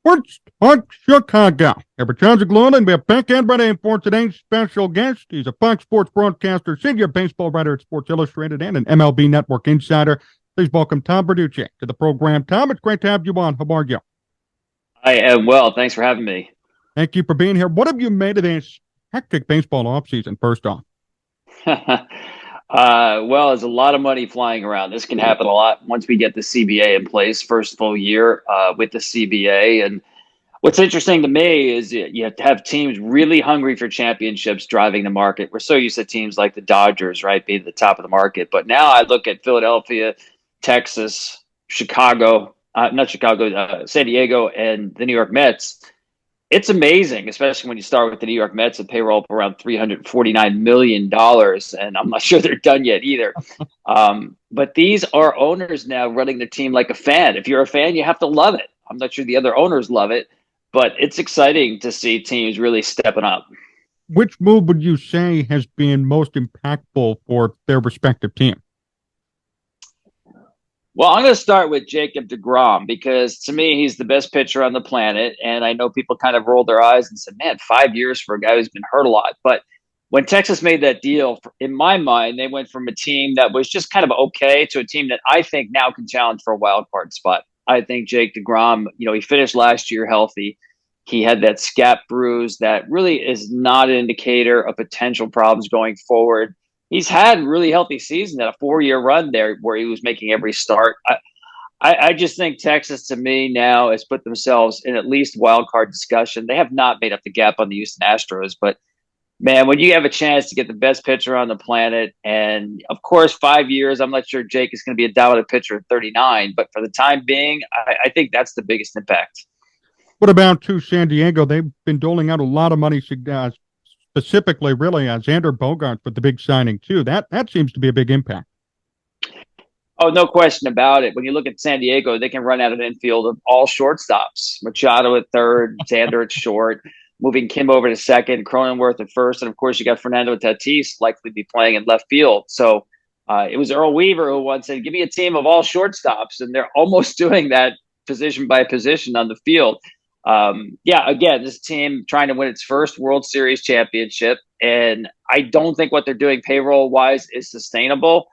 Sports Talk Chicago. Here with Jon Zaghloul, and we're back and ready for today's special guest. He's a Fox Sports broadcaster, senior baseball writer at Sports Illustrated, and an MLB Network Insider. Please welcome Tom Verducci to the program. Tom, it's great to have you on. How are you? I am well. Thanks for having me. Thank you for being here. What have you made of this hectic baseball offseason, first off? Well, there's a lot of money flying around. This can happen a lot once we get the CBA in place, first full year with the CBA. And what's interesting to me is you have to have teams really hungry for championships driving the market. We're so used to teams like the Dodgers, right, being at the top of the market. But now I look at Philadelphia, Texas, Chicago, San Diego, and the New York Mets. It's amazing, especially when you start with the New York Mets, a payroll of around $349 million, and I'm not sure they're done yet either. But these are owners now running the team like a fan. If you're a fan, you have to love it. I'm not sure the other owners love it, but it's exciting to see teams really stepping up. Which move would you say has been most impactful for their respective team? Well, I'm going to start with Jacob deGrom because to me, he's the best pitcher on the planet. And I know people kind of rolled their eyes and said, man, 5 years for a guy who's been hurt a lot. But when Texas made that deal, in my mind, they went from a team that was just kind of okay to a team that I think now can challenge for a wild card spot. I think Jake deGrom, he finished last year healthy. He had that scap bruise that really is not an indicator of potential problems going forward. He's had a really healthy season at a 4-year run there where he was making every start. I just think Texas, to me, now has put themselves in at least wild card discussion. They have not made up the gap on the Houston Astros, but man, when you have a chance to get the best pitcher on the planet, and of course, 5 years, I'm not sure Jake is going to be a dominant pitcher at 39, but for the time being, I think that's the biggest impact. What about to San Diego? They've been doling out a lot of money, specifically, really, Xander Bogaerts with the big signing, too. That seems to be a big impact. Oh, no question about it. When you look at San Diego, they can run out an infield of all shortstops. Machado at third, Xander at short, moving Kim over to second, Cronenworth at first, and of course you got Fernando Tatis likely to be playing in left field. So it was Earl Weaver who once said, give me a team of all shortstops, and they're almost doing that position by position on the field. Again, this team trying to win its first World Series championship, and I don't think what they're doing payroll-wise is sustainable.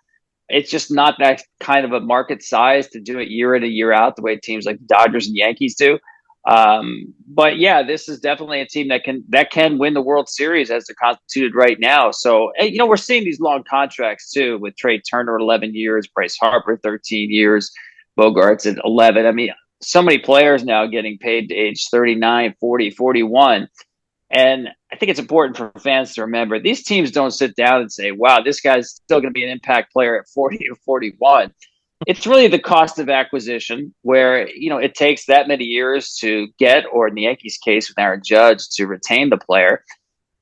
It's just not that kind of a market size to do it year in and year out the way teams like the Dodgers and Yankees do. But yeah, this is definitely a team that can win the World Series as they're constituted right now. So, we're seeing these long contracts too with Trey Turner at 11 years, Bryce Harper 13 years, Bogaerts at 11. I mean, so many players now getting paid to age 39, 40, 41. And I think it's important for fans to remember these teams don't sit down and say, wow, this guy's still going to be an impact player at 40 or 41. It's really the cost of acquisition where, it takes that many years to get, or in the Yankees case with Aaron Judge, to retain the player.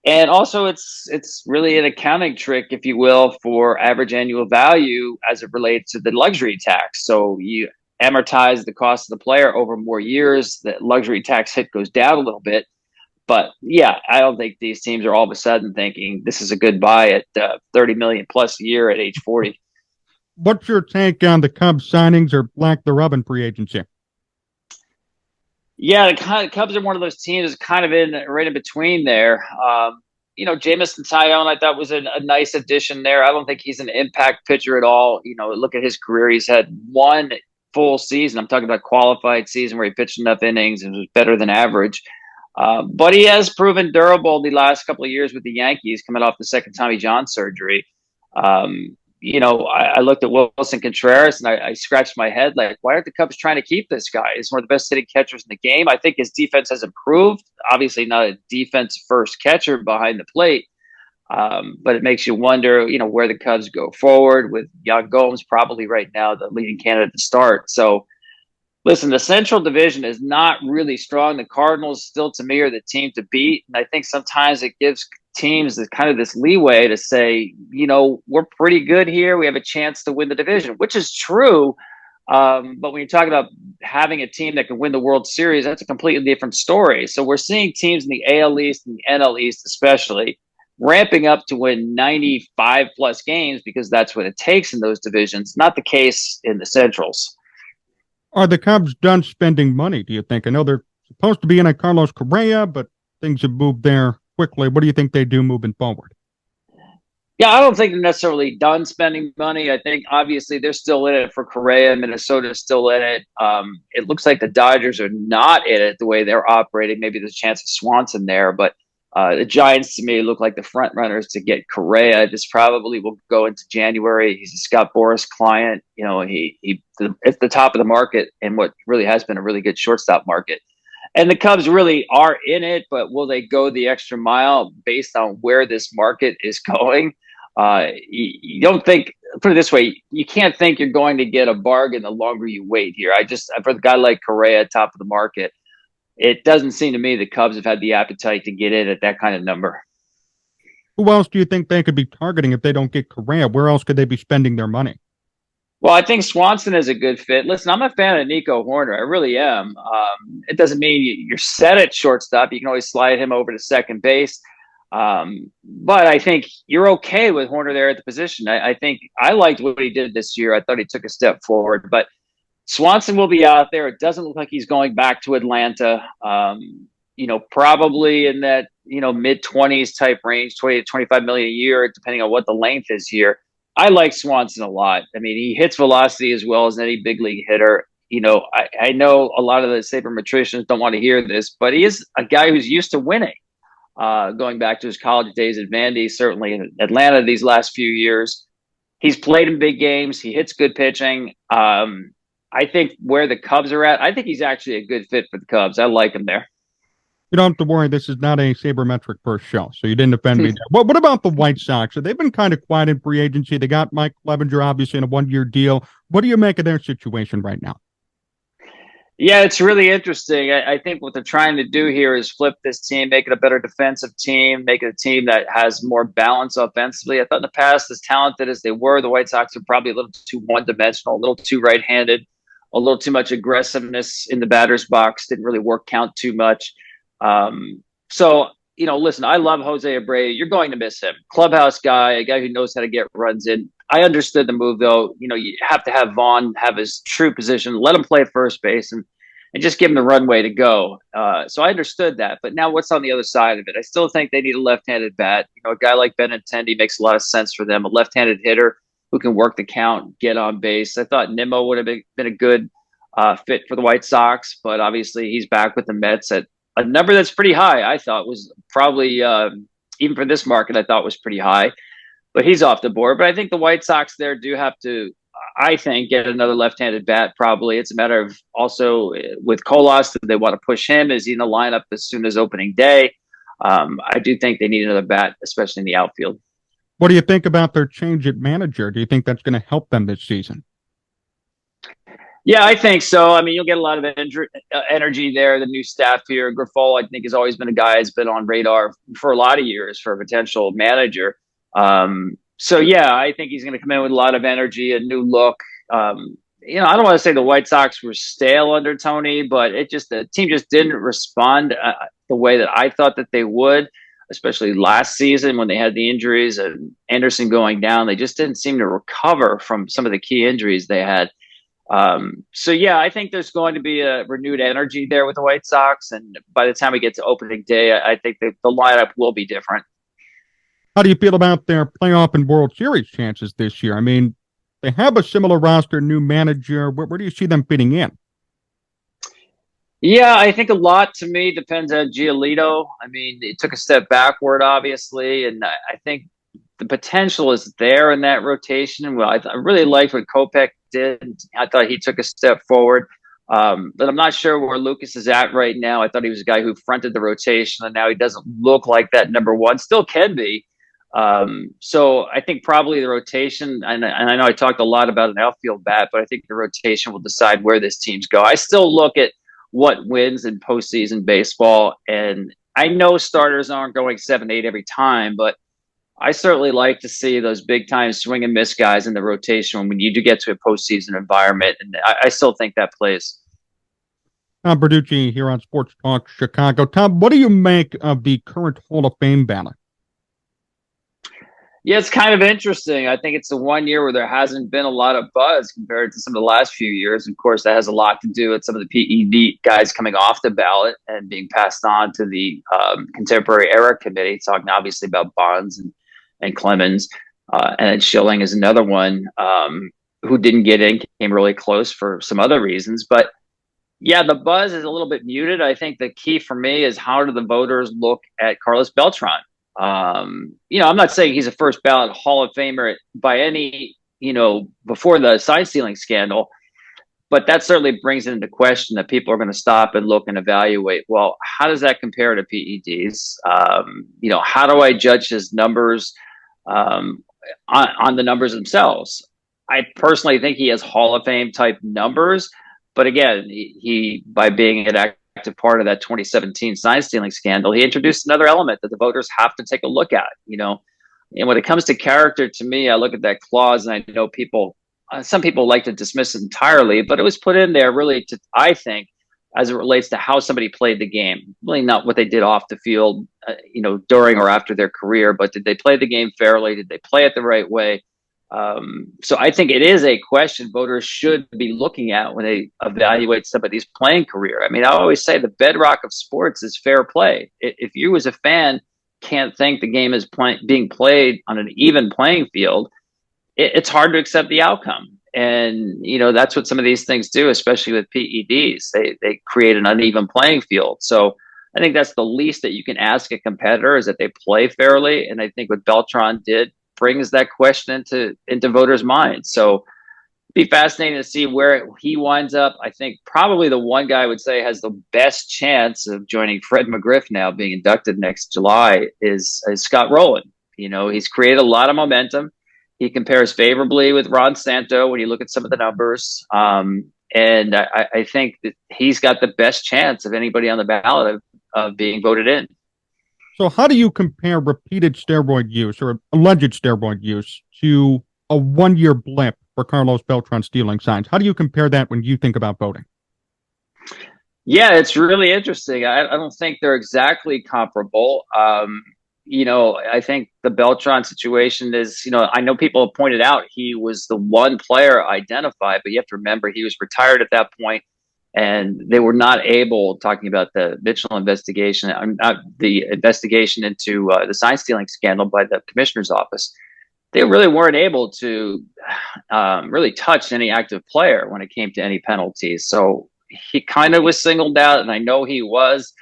And also it's really an accounting trick, if you will, for average annual value as it relates to the luxury tax. So you amortize the cost of the player over more years, the luxury tax hit goes down a little bit. But yeah, I don't think these teams are all of a sudden thinking this is a good buy at 30 million plus a year at age 40. What's your take on the Cubs signings or lack thereof in free agency? Yeah, the Cubs are one of those teams that's kind of right in between there. Jamison Tyone, I thought was a nice addition there. I don't think he's an impact pitcher at all. Look at his career. He's had one full season. I'm talking about qualified season where he pitched enough innings and was better than average. But he has proven durable the last couple of years with the Yankees, coming off the second Tommy John surgery. I looked at Wilson Contreras and I scratched my head like, why aren't the Cubs trying to keep this guy? He's one of the best hitting catchers in the game. I think his defense has improved. Obviously not a defense first catcher behind the plate. But it makes you wonder, where the Cubs go forward with Yan Gomes probably right now the leading candidate to start. So listen, the Central Division is not really strong. The Cardinals still, to me, are the team to beat. And I think sometimes it gives teams kind of this leeway to say, we're pretty good here. We have a chance to win the division, which is true. But when you're talking about having a team that can win the World Series, that's a completely different story. So we're seeing teams in the AL East and the NL East especially ramping up to win 95 plus games because that's what it takes in those divisions. Not the case in the Centrals. Are the Cubs done spending money, do you think? I know they're supposed to be in a Carlos Correa, but things have moved there quickly. What do you think they do moving forward? Yeah, I don't think they're necessarily done spending money. I think obviously they're still in it for Correa. Minnesota's still in it. It looks like the Dodgers are not in it the way they're operating. Maybe there's a chance of Swanson there, but the Giants to me look like the front runners to get Correa. This probably will go into January. He's a Scott Boras client. It's the top of the market and what really has been a really good shortstop market. And the Cubs really are in it, but will they go the extra mile based on where this market is going? You don't think, put it this way, you can't think you're going to get a bargain the longer you wait here. For a guy like Correa, top of the market, it doesn't seem to me the Cubs have had the appetite to get in at that kind of number. Who else do you think they could be targeting if they don't get Correa? Where else could they be spending their money? Well, I think Swanson is a good fit. Listen, I'm a fan of Nico Horner. I really am. It doesn't mean you're set at shortstop. You can always slide him over to second base. But I think you're okay with Horner there at the position. I think I liked what he did this year. I thought he took a step forward. But Swanson will be out there. It doesn't look like he's going back to Atlanta. Probably in that mid-20s type range, 20 to 25 million a year, depending on what the length is here. I like Swanson a lot. I mean, he hits velocity as well as any big league hitter. I know a lot of the sabermetricians don't want to hear this, but he is a guy who's used to winning. Going back to his college days at Vandy, certainly in Atlanta these last few years. He's played in big games. He hits good pitching. I think where the Cubs are at, I think he's actually a good fit for the Cubs. I like him there. You don't have to worry. This is not a sabermetric first show, so you didn't offend me there. What about the White Sox? So they've been kind of quiet in free agency. They got Mike Clevenger, obviously, in a one-year deal. What do you make of their situation right now? Yeah, it's really interesting. I think what they're trying to do here is flip this team, make it a better defensive team, make it a team that has more balance offensively. I thought in the past, as talented as they were, the White Sox were probably a little too one-dimensional, a little too right-handed, a little too much aggressiveness in the batter's box, didn't really work count too much. Listen, I love Jose Abreu. You're going to miss him. Clubhouse guy, a guy who knows how to get runs in. I understood the move, though. You have to have Vaughn have his true position, let him play at first base, and just give him the runway to go. So I understood that. But now what's on the other side of it? I still think they need a left-handed bat. A guy like Benintendi makes a lot of sense for them, a left-handed hitter who can work the count, get on base. I thought Nimmo would have been a good fit for the White Sox, but obviously he's back with the Mets at a number that's pretty high. I thought was probably, even for this market, I thought was pretty high. But he's off the board. But I think the White Sox there do have to, I think, get another left-handed bat probably. It's a matter of also with Colas, do they want to push him? Is he in the lineup as soon as opening day? I do think they need another bat, especially in the outfield. What do you think about their change at manager? Do you think that's going to help them this season? Yeah, I think so. I mean, you'll get a lot of energy there. The new staff here, Grifol, I think, has always been a guy who's been on radar for a lot of years for a potential manager. I think he's going to come in with a lot of energy, a new look. I don't want to say the White Sox were stale under Tony, but the team just didn't respond the way that I thought that they would, especially last season when they had the injuries and Anderson going down. They just didn't seem to recover from some of the key injuries they had. I think there's going to be a renewed energy there with the White Sox. And by the time we get to opening day, I think the lineup will be different. How do you feel about their playoff and World Series chances this year? I mean, they have a similar roster, new manager. Where do you see them fitting in? Yeah, I think a lot to me depends on Giolito. I mean, it took a step backward, obviously, and I think the potential is there in that rotation. Well, I really liked what Kopech did. I thought he took a step forward. But I'm not sure where Lucas is at right now. I thought he was a guy who fronted the rotation, and now he doesn't look like that number one. Still can be. So I think probably the rotation, and I know I talked a lot about an outfield bat, but I think the rotation will decide where this team's go. I still look at what wins in postseason baseball, and I know starters aren't going 7-8 every time, but I certainly like to see those big time swing and miss guys in the rotation when you do get to a postseason environment. And I still think that plays. Tom Verducci here on Sports Talk Chicago. Tom, what do you make of the current Hall of Fame ballot? Yeah, it's kind of interesting. I think it's the one year where there hasn't been a lot of buzz compared to some of the last few years. Of course, that has a lot to do with some of the PED guys coming off the ballot and being passed on to the contemporary era committee, talking obviously about Bonds and Clemens. And then Schilling is another one who didn't get in, came really close for some other reasons. But yeah, the buzz is a little bit muted. I think the key for me is how do the voters look at Carlos Beltran? I'm not saying he's a first ballot Hall of Famer by any, before the sign stealing scandal, but that certainly brings it into question that people are going to stop and look and evaluate. Well, how does that compare to PEDs? How do I judge his numbers on the numbers themselves? I personally think he has Hall of Fame type numbers, but again, he by being an active part of that 2017 sign stealing scandal, he introduced another element that the voters have to take a look at. And when it comes to character, to me, I look at that clause, and I know some people like to dismiss it entirely, but it was put in there really to, I think, as it relates to how somebody played the game, really not what they did off the field, during or after their career, but did they play the game fairly? Did they play it the right way? So I think it is a question voters should be looking at when they evaluate somebody's playing career. I mean, I always say the bedrock of sports is fair play. If you as a fan can't think the game is being played on an even playing field, it's hard to accept the outcome. And, that's what some of these things do, especially with PEDs. They create an uneven playing field. So I think that's the least that you can ask a competitor, is that they play fairly. And I think what Beltran did brings that question into voters' minds. So it'd be fascinating to see where he winds up. I think probably the one guy I would say has the best chance of joining Fred McGriff now being inducted next July is Scott Rowland. He's created a lot of momentum. He compares favorably with Ron Santo when you look at some of the numbers. And I think that he's got the best chance of anybody on the ballot of being voted in. So how do you compare repeated steroid use or alleged steroid use to a one-year blip for Carlos Beltran stealing signs? How do you compare that when you think about voting? Yeah, it's really interesting. I don't think they're exactly comparable. I think the Beltran situation is, I know people have pointed out he was the one player identified, but you have to remember he was retired at that point, and they were not able, talking about the Mitchell investigation, the investigation into the sign stealing scandal by the commissioner's office. They really weren't able to really touch any active player when it came to any penalties. So he kind of was singled out, and I know he was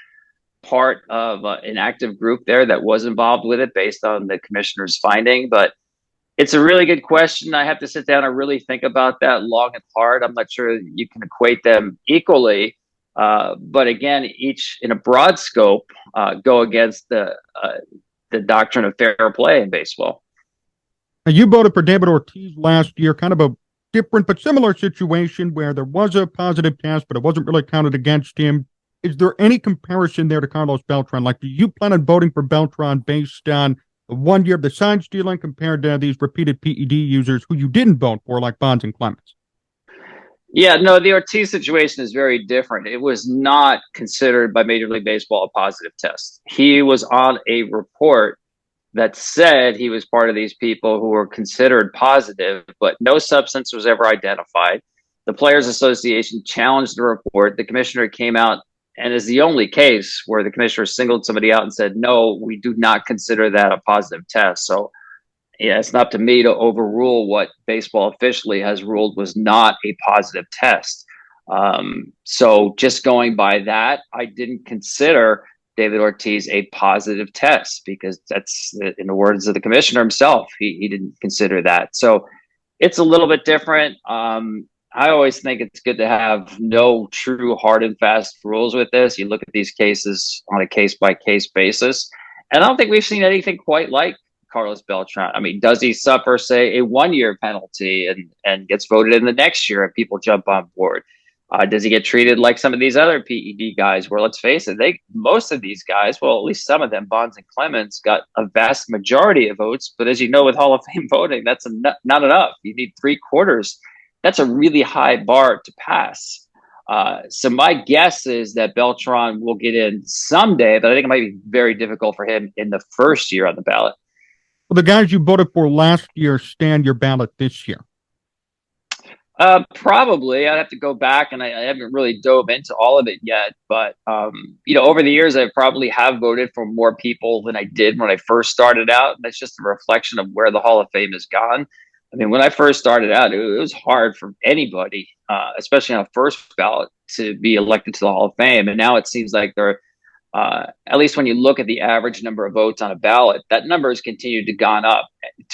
part of an active group there that was involved with it based on the commissioner's finding. But it's a really good question. I have to sit down and really think about that long and hard. I'm not sure you can equate them equally. But again, each in a broad scope go against the doctrine of fair play in baseball. Now, you voted for David Ortiz last year, kind of a different but similar situation where there was a positive test, but it wasn't really counted against him. Is there any comparison there to Carlos Beltran? Like, do you plan on voting for Beltran based on the 1 year of the sign stealing compared to these repeated PED users who you didn't vote for, like Bonds and Clemens? Yeah, no, the Ortiz situation is very different. It was not considered by Major League Baseball a positive test. He was on a report that said he was part of these people who were considered positive, but no substance was ever identified. The Players Association challenged the report. The commissioner came out, and is the only case where the commissioner singled somebody out and said, no, we do not consider that a positive test. So yeah, it's not up to me to overrule what baseball officially has ruled was not a positive test. So just going by that, I didn't consider David Ortiz a positive test because that's, in the words of the commissioner himself, he didn't consider that. So it's a little bit different. I always think it's good to have no true hard and fast rules with this. You look at these cases on a case by case basis. And I don't think we've seen anything quite like Carlos Beltran. I mean, does he suffer, say, a 1 year penalty and gets voted in the next year and people jump on board? Does he get treated like some of these other PED guys where, let's face it, most of these guys, well, at least some of them, Bonds and Clemens, got a vast majority of votes. But as you know, with Hall of Fame voting, that's not enough. You need 3/4. That's a really high bar to pass. So my guess is that Beltran will get in someday, but I think it might be very difficult for him in the first year on the ballot. Will the guys you voted for last year stand your ballot this year? Probably. I'd have to go back, and I haven't really dove into all of it yet. But over the years, I probably have voted for more people than I did when I first started out. That's just a reflection of where the Hall of Fame has gone. I mean, when I first started out, it was hard for anybody, especially on a first ballot, to be elected to the Hall of Fame. And now it seems like they're at least when you look at the average number of votes on a ballot, that number has continued to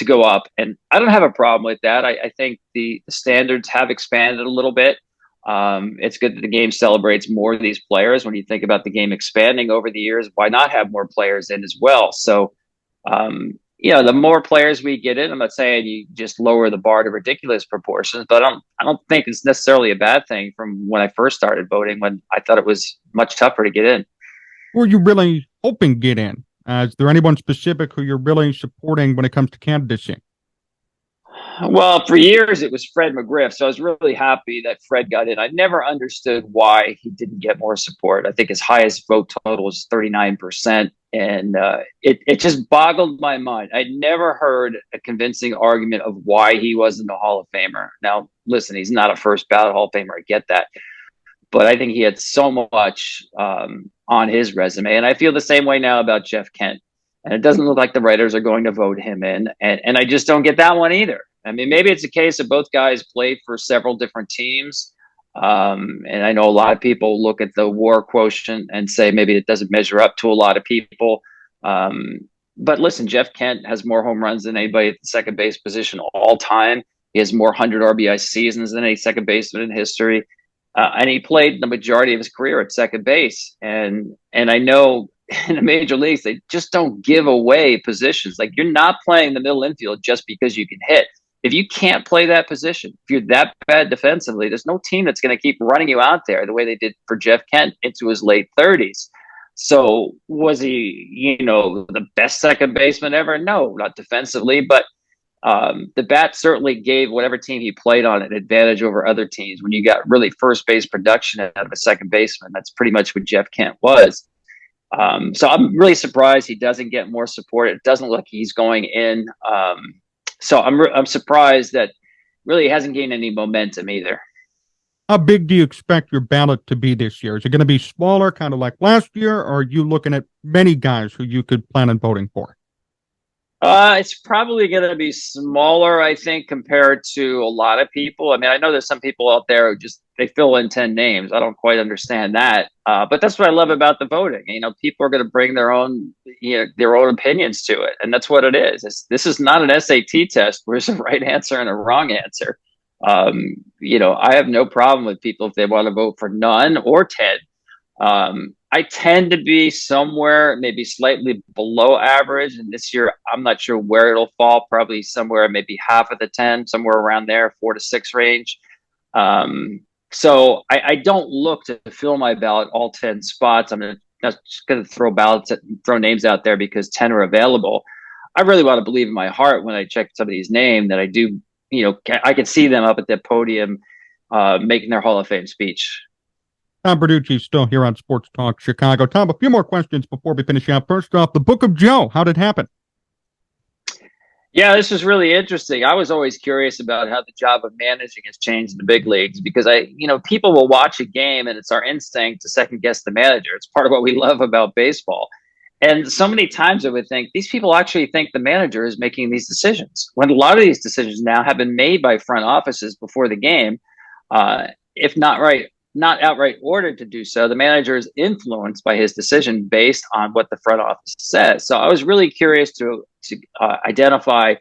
go up. And I don't have a problem with that. I think the standards have expanded a little bit. It's good that the game celebrates more of these players. When you think about the game expanding over the years, why not have more players in as well? So, the more players we get in, I'm not saying you just lower the bar to ridiculous proportions, but I don't think it's necessarily a bad thing from when I first started voting, when I thought it was much tougher to get in. Who are you really hoping get in? Is there anyone specific who you're really supporting when it comes to candidacy? Well, for years it was Fred McGriff, so I was really happy that Fred got in. I never understood why he didn't get more support. I think his highest vote total was 39%, and it just boggled my mind. I'd never heard a convincing argument of why he wasn't a Hall of Famer. Now, listen, he's not a first ballot Hall of Famer. I get that. But I think he had so much on his resume. And I feel the same way now about Jeff Kent. And it doesn't look like the writers are going to vote him in. And I just don't get that one either. I mean, maybe it's a case of both guys played for several different teams. And I know a lot of people look at the WAR quotient and say maybe it doesn't measure up to a lot of people. But listen, Jeff Kent has more home runs than anybody at the second base position all time. He has more 100 RBI seasons than any second baseman in history. And he played the majority of his career at second base. And I know in the major leagues, they just don't give away positions. Like, you're not playing the middle infield just because you can hit. If you can't play that position, if you're that bad defensively, there's no team that's going to keep running you out there the way they did for Jeff Kent into his late 30s. So was he, the best second baseman ever? No, not defensively, but the bat certainly gave whatever team he played on an advantage over other teams. When you got really first base production out of a second baseman, that's pretty much what Jeff Kent was. So I'm really surprised he doesn't get more support. It doesn't look like he's going in. So I'm surprised that really hasn't gained any momentum either. How big do you expect your ballot to be this year? Is it going to be smaller, kind of like last year, or are you looking at many guys who you could plan on voting for? It's probably going to be smaller, I think, compared to a lot of people. I mean, I know there's some people out there who they fill in 10 names. I don't quite understand that. But that's what I love about the voting. People are going to bring their own opinions to it. And that's what it is. This is not an SAT test where there's a right answer and a wrong answer. I have no problem with people if they want to vote for none or 10. I tend to be somewhere maybe slightly below average. And this year, I'm not sure where it'll fall, probably somewhere maybe half of the 10, somewhere around there, 4 to 6 range. So I don't look to fill my ballot all 10 spots. I'm not just going to throw names out there because 10 are available. I really want to believe in my heart when I check somebody's name that I do, I can see them up at the podium making their Hall of Fame speech. Tom Verducci still here on Sports Talk Chicago. Tom, a few more questions before we finish out. First off, the Book of Joe. How did it happen? Yeah, this is really interesting. I was always curious about how the job of managing has changed in the big leagues because people will watch a game and it's our instinct to second guess the manager. It's part of what we love about baseball. And so many times I would think these people actually think the manager is making these decisions when a lot of these decisions now have been made by front offices before the game. If not outright ordered to do so, the manager is influenced by his decision based on what the front office says. So I was really curious to identify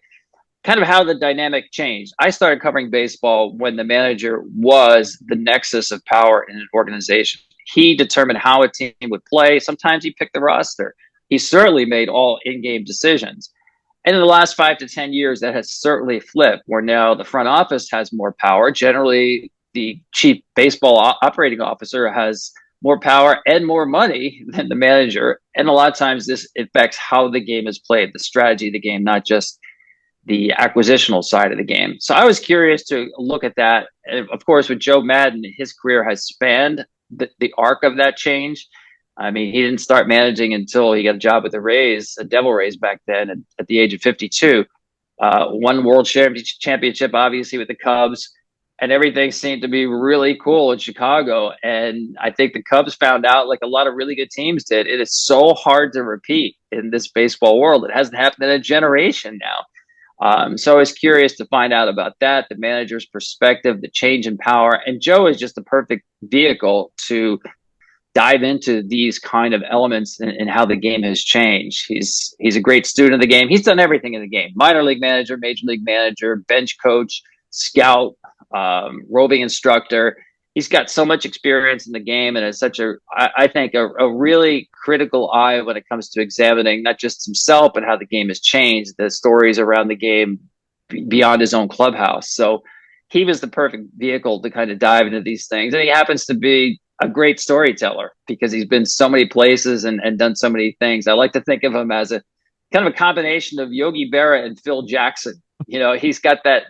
kind of how the dynamic changed. I started covering baseball when the manager was the nexus of power in an organization. He determined how a team would play. Sometimes he picked the roster. He certainly made all in-game decisions. And in the last 5 to 10 years, that has certainly flipped, where now the front office has more power. Generally, the chief baseball operating officer has more power and more money than the manager. And a lot of times this affects how the game is played, the strategy of the game, not just the acquisitional side of the game. So I was curious to look at that. And of course, with Joe Madden, his career has spanned the arc of that change. I mean, he didn't start managing until he got a job with the Rays, a Devil Rays back then, at the age of 52. Won World Championship, obviously, with the Cubs, and everything seemed to be really cool in Chicago. And I think the Cubs found out, like a lot of really good teams did, it is so hard to repeat in this baseball world. It hasn't happened in a generation now. So I was curious to find out about that, the manager's perspective, the change in power. And Joe is just the perfect vehicle to dive into these kind of elements and how the game has changed. He's a great student of the game. He's done everything in the game: minor league manager, major league manager, bench coach, scout, roving instructor. He's got so much experience in the game, and is such I think a really critical eye when it comes to examining not just himself, but how the game has changed, the stories around the game beyond his own clubhouse. So he was the perfect vehicle to kind of dive into these things. And he happens to be a great storyteller because he's been so many places and done so many things. I like to think of him as a kind of a combination of Yogi Berra and Phil Jackson. You know, he's got that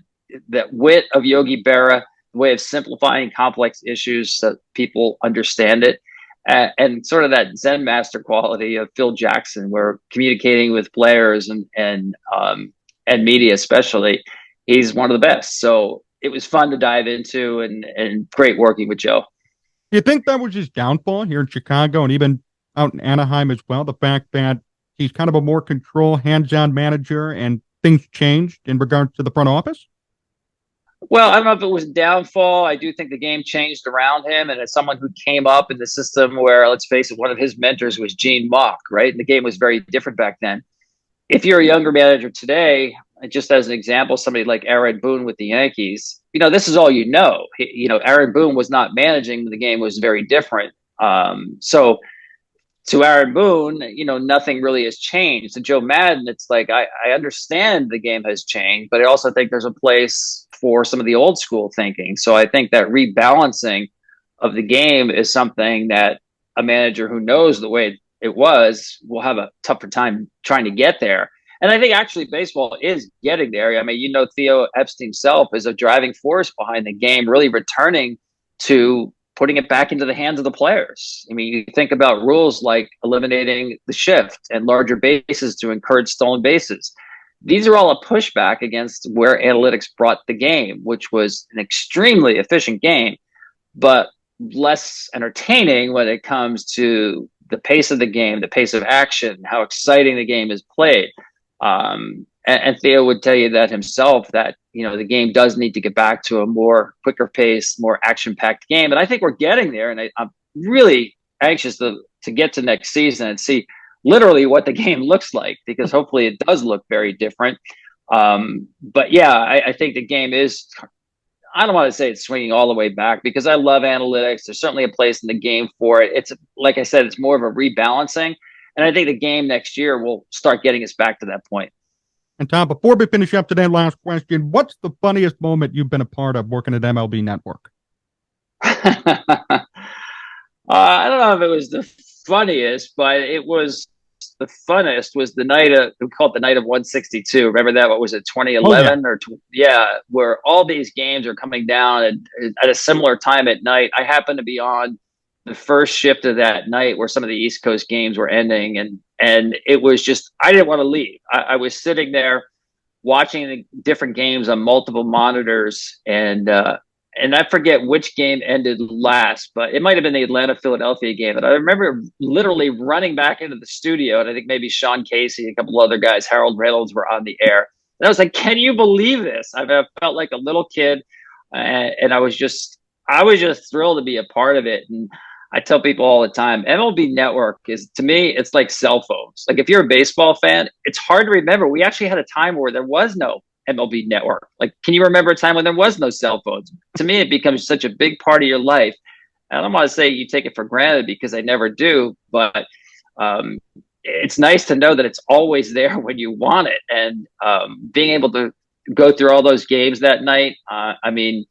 wit of Yogi Berra, way of simplifying complex issues so people understand it, and sort of that Zen master quality of Phil Jackson, where communicating with players and media especially, he's one of the best. So it was fun to dive into, and great working with Joe. Do you think that was his downfall here in Chicago and even out in Anaheim as well? The fact that he's kind of a more control, hands-on manager, and things changed in regards to the front office? Well, I don't know if it was a downfall. I do think the game changed around him. And as someone who came up in the system where, let's face it, one of his mentors was Gene Mauch, right? And the game was very different back then. If you're a younger manager today, just as an example, somebody like Aaron Boone with the Yankees, you know, this is all you know. Aaron Boone was not managing. The game was very different. So to Aaron Boone, nothing really has changed. To Joe Madden, it's like, I understand the game has changed, but I also think there's a place for some of the old school thinking. So I think that rebalancing of the game is something that a manager who knows the way it was will have a tougher time trying to get there. And I think actually baseball is getting there. I mean, Theo Epstein himself is a driving force behind the game, really returning to putting it back into the hands of the players. I mean, you think about rules like eliminating the shift and larger bases to encourage stolen bases. These are all a pushback against where analytics brought the game, which was an extremely efficient game, but less entertaining when it comes to the pace of the game, the pace of action, how exciting the game is played. And Theo would tell you that himself, that, the game does need to get back to a more quicker pace, more action-packed game. And I think we're getting there. And I'm really anxious to get to next season and see literally what the game looks like, because hopefully it does look very different. But yeah, I think the game is, I don't want to say it's swinging all the way back, because I love analytics. There's certainly a place in the game for it. It's, like I said, it's more of a rebalancing. And I think the game next year will start getting us back to that point. And Tom, before we finish up today, last question: what's the funniest moment you've been a part of working at MLB Network? I don't know if it was the funniest, but it was the funnest. Was the night of, we call it the night of 162. Remember that? What was it, 2011 where all these games are coming down at a similar time at night. I happened to be on the first shift of that night where some of the East Coast games were ending, and it was just, I didn't want to leave. I was sitting there watching the different games on multiple monitors, and I forget which game ended last, but it might have been the Atlanta-Philadelphia game. And I remember literally running back into the studio, and I think maybe Sean Casey, a couple other guys, Harold Reynolds, were on the air. And I was like, can you believe this? I felt like a little kid, and I was just thrilled to be a part of it. And I tell people all the time, MLB Network is, to me, it's like cell phones. Like if you're a baseball fan, it's hard to remember. We actually had a time where there was no MLB Network. Like, can you remember a time when there was no cell phones? To me, it becomes such a big part of your life. And I don't want to say you take it for granted, because I never do, but it's nice to know that it's always there when you want it. And being able to go through all those games that night, I mean,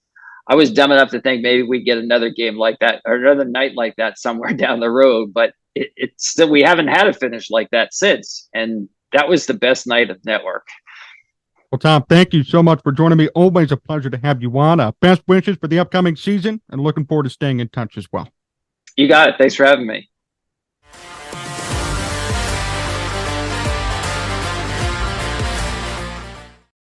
I was dumb enough to think maybe we'd get another game like that or another night like that somewhere down the road, but it's still, we haven't had a finish like that since. And that was the best night of Network. Well, Tom, thank you so much for joining me. Always a pleasure to have you on. Best wishes for the upcoming season, and looking forward to staying in touch as well. You got it. Thanks for having me.